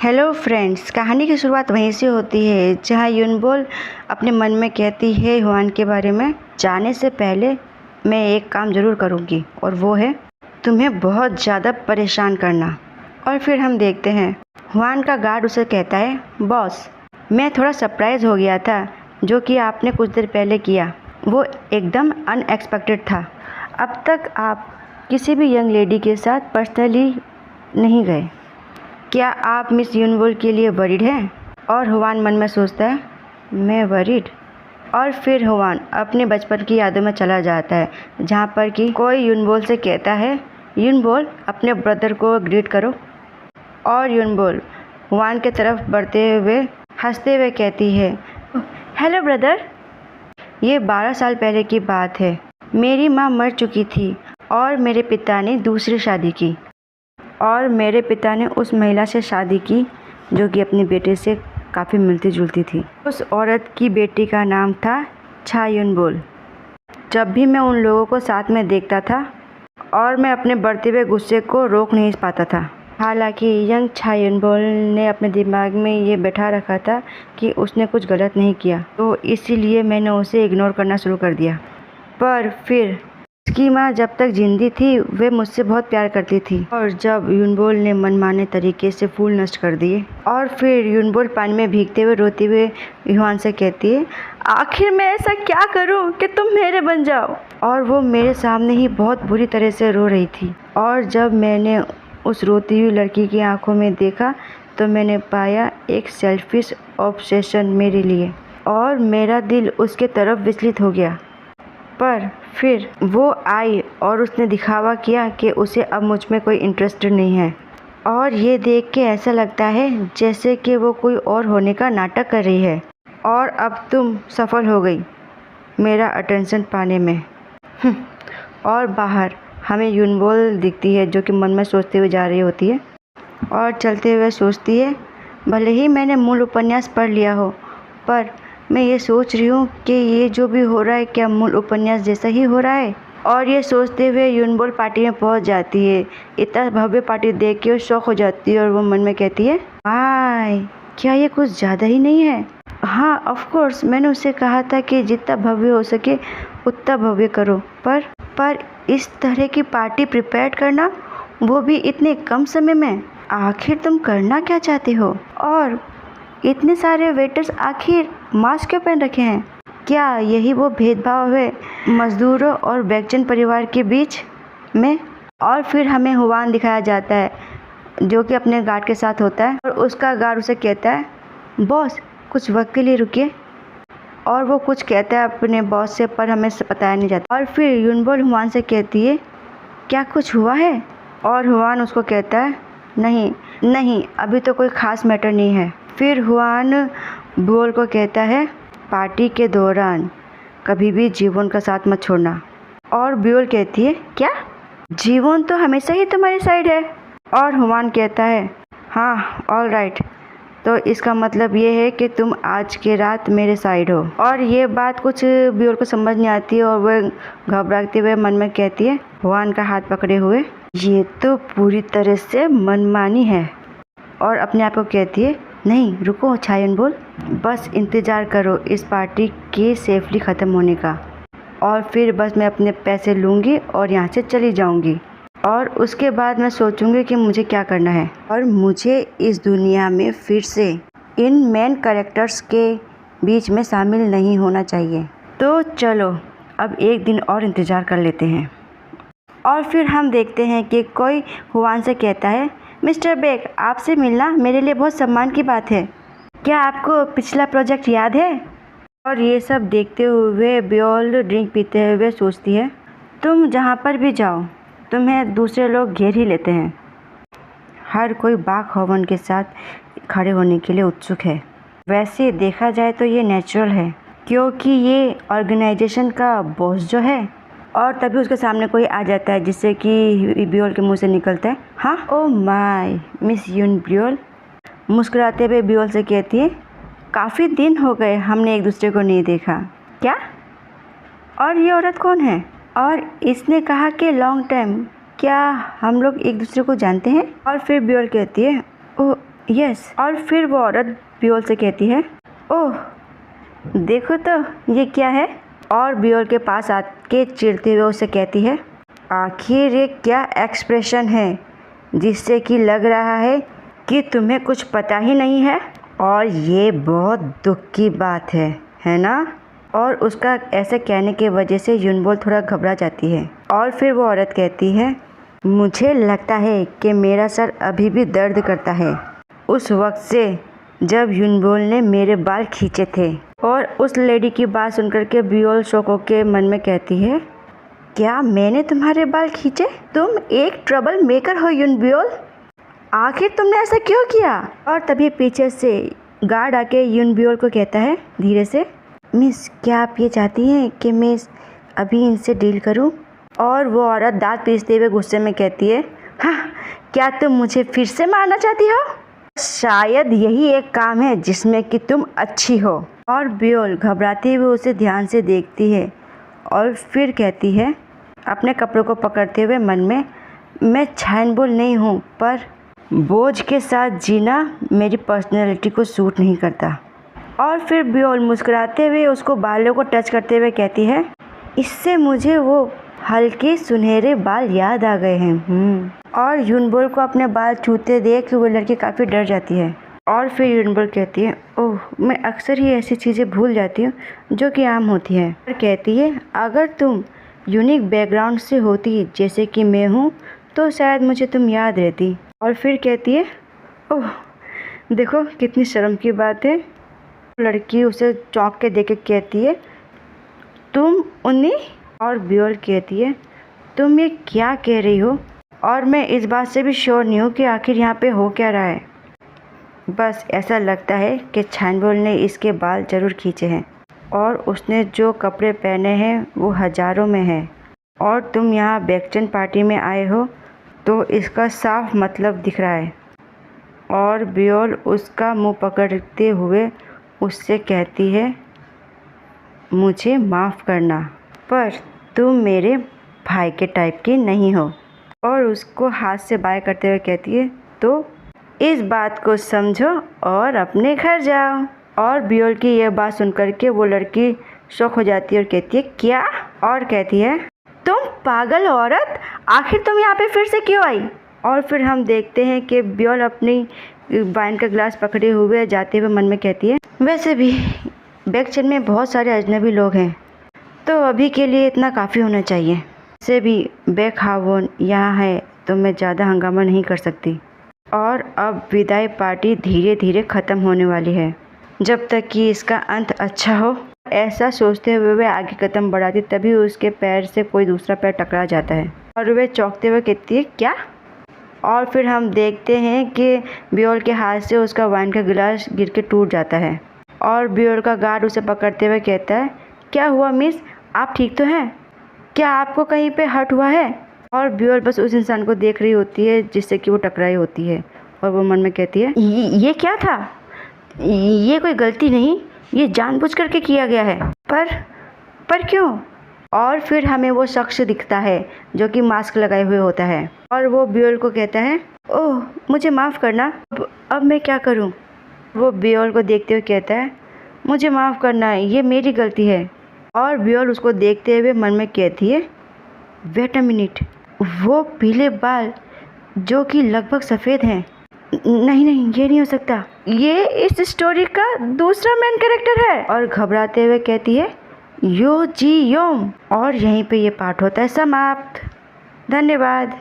Hello friends, कहानी की शुरुआत वहीं से होती है जहां यूनबोल अपने मन में कहती है हुआन के बारे में जाने से पहले मैं एक काम ज़रूर करूंगी और वो है तुम्हें बहुत ज़्यादा परेशान करना। और फिर हम देखते हैं हुआन का गार्ड उसे कहता है, बॉस मैं थोड़ा सरप्राइज़ हो गया था जो कि आपने कुछ देर पहले किया, वो एकदम अनएक्सपेक्टेड था। अब तक आप किसी भी यंग लेडी के साथ पर्सनली नहीं गए, क्या आप मिस यूनबोल के लिए वरीड हैं? और हुआन मन में सोचता है, मैं वरीड? और फिर हुआन अपने बचपन की यादों में चला जाता है जहाँ पर कि कोई यूनबोल से कहता है, यूनबोल अपने ब्रदर को ग्रीट करो। और यूनबोल हुआन के तरफ बढ़ते हुए हंसते हुए कहती है, हेलो ब्रदर। ये 12 साल पहले की बात है। मेरी माँ मर चुकी थी और मेरे पिता ने दूसरी शादी की और मेरे पिता ने उस महिला से शादी की जो कि अपने बेटे से काफ़ी मिलती जुलती थी। उस औरत की बेटी का नाम था छा यूनबोल। जब भी मैं उन लोगों को साथ में देखता था और मैं अपने बढ़ते हुए गुस्से को रोक नहीं पाता था। हालांकि यंग छा यूनबोल ने अपने दिमाग में ये बैठा रखा था कि उसने कुछ गलत नहीं किया, तो इसीलिए मैंने उसे इग्नोर करना शुरू कर दिया। पर फिर उसकी माँ जब तक जिंदी थी वे मुझसे बहुत प्यार करती थी और जब यूनबोल ने मनमाने तरीके से फूल नष्ट कर दिए। और फिर यूनबोल पानी में भीगते हुए रोते हुए युहान से कहती है, आखिर मैं ऐसा क्या करूं कि तुम मेरे बन जाओ। और वो मेरे सामने ही बहुत बुरी तरह से रो रही थी और जब मैंने उस रोती हुई लड़की की आंखों में देखा तो मैंने पाया एक सेल्फिश ऑब्सेशन मेरे लिए और मेरा दिल उसके तरफ विचलित हो गया। पर फिर वो आई और उसने दिखावा किया कि उसे अब मुझ में कोई इंटरेस्ट नहीं है और ये देख के ऐसा लगता है जैसे कि वो कोई और होने का नाटक कर रही है और अब तुम सफल हो गई मेरा अटेंशन पाने में। और बाहर हमें यूनबोल दिखती है जो कि मन में सोचते हुए जा रही होती है और चलते हुए सोचती है, भले ही मैंने मूल उपन्यास पढ़ लिया हो पर मैं ये सोच रही हूँ कि ये जो भी हो रहा है क्या मूल उपन्यास जैसा ही हो रहा है। और ये सोचते हुए यूनबोल पार्टी में पहुँच जाती है। इतना भव्य पार्टी देख के वो शौक हो जाती है और वो मन में कहती है, हाय क्या ये कुछ ज़्यादा ही नहीं है। हाँ ऑफ कोर्स मैंने उसे कहा था कि जितना भव्य हो सके उतना भव्य करो, पर इस तरह की पार्टी प्रिपेयर करना वो भी इतने कम समय में, आखिर तुम करना क्या चाहते हो। और इतने सारे वेटर्स आखिर मास्क क्यों पहन रखे हैं, क्या यही वो भेदभाव है मजदूरों और बैकचन परिवार के बीच में। और फिर हमें हुआन दिखाया जाता है जो कि अपने गार्ड के साथ होता है और उसका गार्ड उसे कहता है, बॉस कुछ वक्त के लिए रुकिए। और वो कुछ कहता है अपने बॉस से पर हमें बताया नहीं जाता। और फिर यूनबोल हुआन से कहती है, क्या कुछ हुआ है। और हुआन उसको कहता है, नहीं अभी तो कोई ख़ास मैटर नहीं है। फिर हुआन ब्योल को कहता है, पार्टी के दौरान कभी भी जीवन का साथ मत छोड़ना। और ब्योल कहती है, क्या जीवन तो हमेशा ही तुम्हारी साइड है। और हुआन कहता है, हाँ ऑल राइट, तो इसका मतलब ये है कि तुम आज के रात मेरे साइड हो। और ये बात कुछ ब्योल को समझ नहीं आती है और वह घबराते हुए मन में कहती है, हुआन का हाथ पकड़े हुए, ये तो पूरी तरह से मनमानी है। और अपने आप को कहती है, नहीं रुको छा यूनबोल, बस इंतज़ार करो इस पार्टी के सेफली ख़त्म होने का और फिर बस मैं अपने पैसे लूँगी और यहाँ से चली जाऊँगी और उसके बाद मैं सोचूँगी कि मुझे क्या करना है। और मुझे इस दुनिया में फिर से इन मेन कैरेक्टर्स के बीच में शामिल नहीं होना चाहिए। तो चलो अब एक दिन और इंतज़ार कर लेते हैं। और फिर हम देखते हैं कि कोई हुआन से कहता है, मिस्टर बेक आपसे मिलना मेरे लिए बहुत सम्मान की बात है, क्या आपको पिछला प्रोजेक्ट याद है। और ये सब देखते हुए ब्योल ड्रिंक पीते हुए सोचती है, तुम जहाँ पर भी जाओ तुम्हें दूसरे लोग घेर ही लेते हैं। हर कोई बाक हवन के साथ खड़े होने के लिए उत्सुक है। वैसे देखा जाए तो ये नेचुरल है क्योंकि ये ऑर्गेनाइजेशन का बॉस जो है। और तभी उसके सामने कोई आ जाता है जिससे कि ब्योल के मुंह से निकलता है, हाँ ओ माय मिस यूनबोल। मुस्कुराते हुए ब्योल से कहती है, काफ़ी दिन हो गए हमने एक दूसरे को नहीं देखा। क्या? और ये औरत कौन है। और इसने कहा कि लॉन्ग टाइम, क्या हम लोग एक दूसरे को जानते हैं। और फिर ब्योल कहती है, यस। और फिर वो औरत बियोल से कहती है, ओह देखो तो ये क्या है। और बियोल के पास आके चिढ़ते हुए उसे कहती है, आखिर ये क्या एक्सप्रेशन है जिससे कि लग रहा है कि तुम्हें कुछ पता ही नहीं है। और ये बहुत दुख की बात है ना। और उसका ऐसे कहने की वजह से युनबोल थोड़ा घबरा जाती है। और फिर वो औरत कहती है, मुझे लगता है कि मेरा सर अभी भी दर्द करता है उस वक्त से जब युनबोल ने मेरे बाल खींचे थे। और उस लेडी की बात सुनकर के बियोल शौक के मन में कहती है, क्या मैंने तुम्हारे बाल खींचे? तुम एक ट्रबल मेकर हो युनबोल, आखिर तुमने ऐसा क्यों किया? और तभी पीछे से गार्ड आके युनबोल को कहता है धीरे से, मिस क्या आप ये चाहती हैं कि मैं अभी इनसे डील करूं? और वो औरत दांत पीसते हुए गुस्से में कहती है, हाँ क्या तुम मुझे फिर से मारना चाहती हो? शायद यही एक काम है जिसमें कि तुम अच्छी हो। और बियोल घबराते हुए उसे ध्यान से देखती है और फिर कहती है अपने कपड़ों को पकड़ते हुए मन में, मैं छानबोल नहीं हूँ, पर बोझ के साथ जीना मेरी पर्सनैलिटी को सूट नहीं करता। और फिर बियोल मुस्कुराते हुए उसको बालों को टच करते हुए कहती है, इससे मुझे वो हल्के सुनहरे बाल याद आ गए हैं। और युनबोल को अपने बाल छूते देख वो लड़की काफ़ी डर जाती है। और फिर युनबोल कहती है, ओह मैं अक्सर ही ऐसी चीज़ें भूल जाती हूँ जो कि आम होती है। और कहती है, अगर तुम यूनिक बैकग्राउंड से होती जैसे कि मैं हूँ तो शायद मुझे तुम याद रहती। और फिर कहती है, ओह देखो कितनी शर्म की बात है। लड़की उसे चौंक के देख के कहती है, तुम उन्हीं? और बियोल कहती है, तुम ये क्या कह रही हो? और मैं इस बात से भी श्योर नहीं हूँ कि आखिर यहाँ पे हो क्या रहा है। बस ऐसा लगता है कि छानबोल ने इसके बाल ज़रूर खींचे हैं और उसने जो कपड़े पहने हैं वो हज़ारों में हैं। और तुम यहाँ बैकचंद पार्टी में आए हो तो इसका साफ मतलब दिख रहा है। और बियोल उसका मुंह पकड़ते हुए उससे कहती है, मुझे माफ़ करना, पर तुम मेरे भाई के टाइप की नहीं हो। और उसको हाथ से बाय करते हुए कहती है, तो इस बात को समझो और अपने घर जाओ। और बियोल की यह बात सुनकर के वो लड़की शॉक हो जाती है और कहती है, क्या? और कहती है, तुम पागल औरत, आखिर तुम यहाँ पे फिर से क्यों आई? और फिर हम देखते हैं कि बियोल अपनी वाइन का ग्लास पकड़े हुए जाते हुए मन में कहती है, वैसे भी बैकचंद में बहुत सारे अजनबी लोग हैं तो अभी के लिए इतना काफ़ी होना चाहिए। वैसे भी बैक हावोन यहाँ है तो मैं ज़्यादा हंगामा नहीं कर सकती। और अब विदाई पार्टी धीरे धीरे ख़त्म होने वाली है, जब तक कि इसका अंत अच्छा हो। ऐसा सोचते हुए वे आगे कदम बढ़ाती तभी उसके पैर से कोई दूसरा पैर टकरा जाता है और वे चौंकते हुए कहती है, क्या? और फिर हम देखते हैं कि बियोल के हाथ से उसका वाइन का गिलास गिर के टूट जाता है। और बियोल का गार्ड उसे पकड़ते हुए कहता है, क्या हुआ मिस, आप ठीक तो हैं? क्या आपको कहीं पे हर्ट हुआ है? और बियोल बस उस इंसान को देख रही होती है जिससे कि वो टकराई होती है और वो मन में कहती है, ये क्या था? ये कोई गलती नहीं, ये जानबूझ करके किया गया है। पर क्यों? और फिर हमें वो शख्स दिखता है जो कि मास्क लगाए हुए होता है और वो बियोल को कहता है, ओह मुझे माफ़ करना, अब मैं क्या करूं? वो बियोल को देखते हुए कहता है, मुझे माफ़ करना, ये मेरी गलती है। और बियोल उसको देखते हुए मन में कहती है, वेट अ मिनट, वो पीले बाल जो कि लगभग सफ़ेद हैं, नहीं ये नहीं हो सकता, ये इस स्टोरी का दूसरा मेन कैरेक्टर है। और घबराते हुए कहती है, यो जी योम। और यहीं पे ये पाठ होता है समाप्त। धन्यवाद।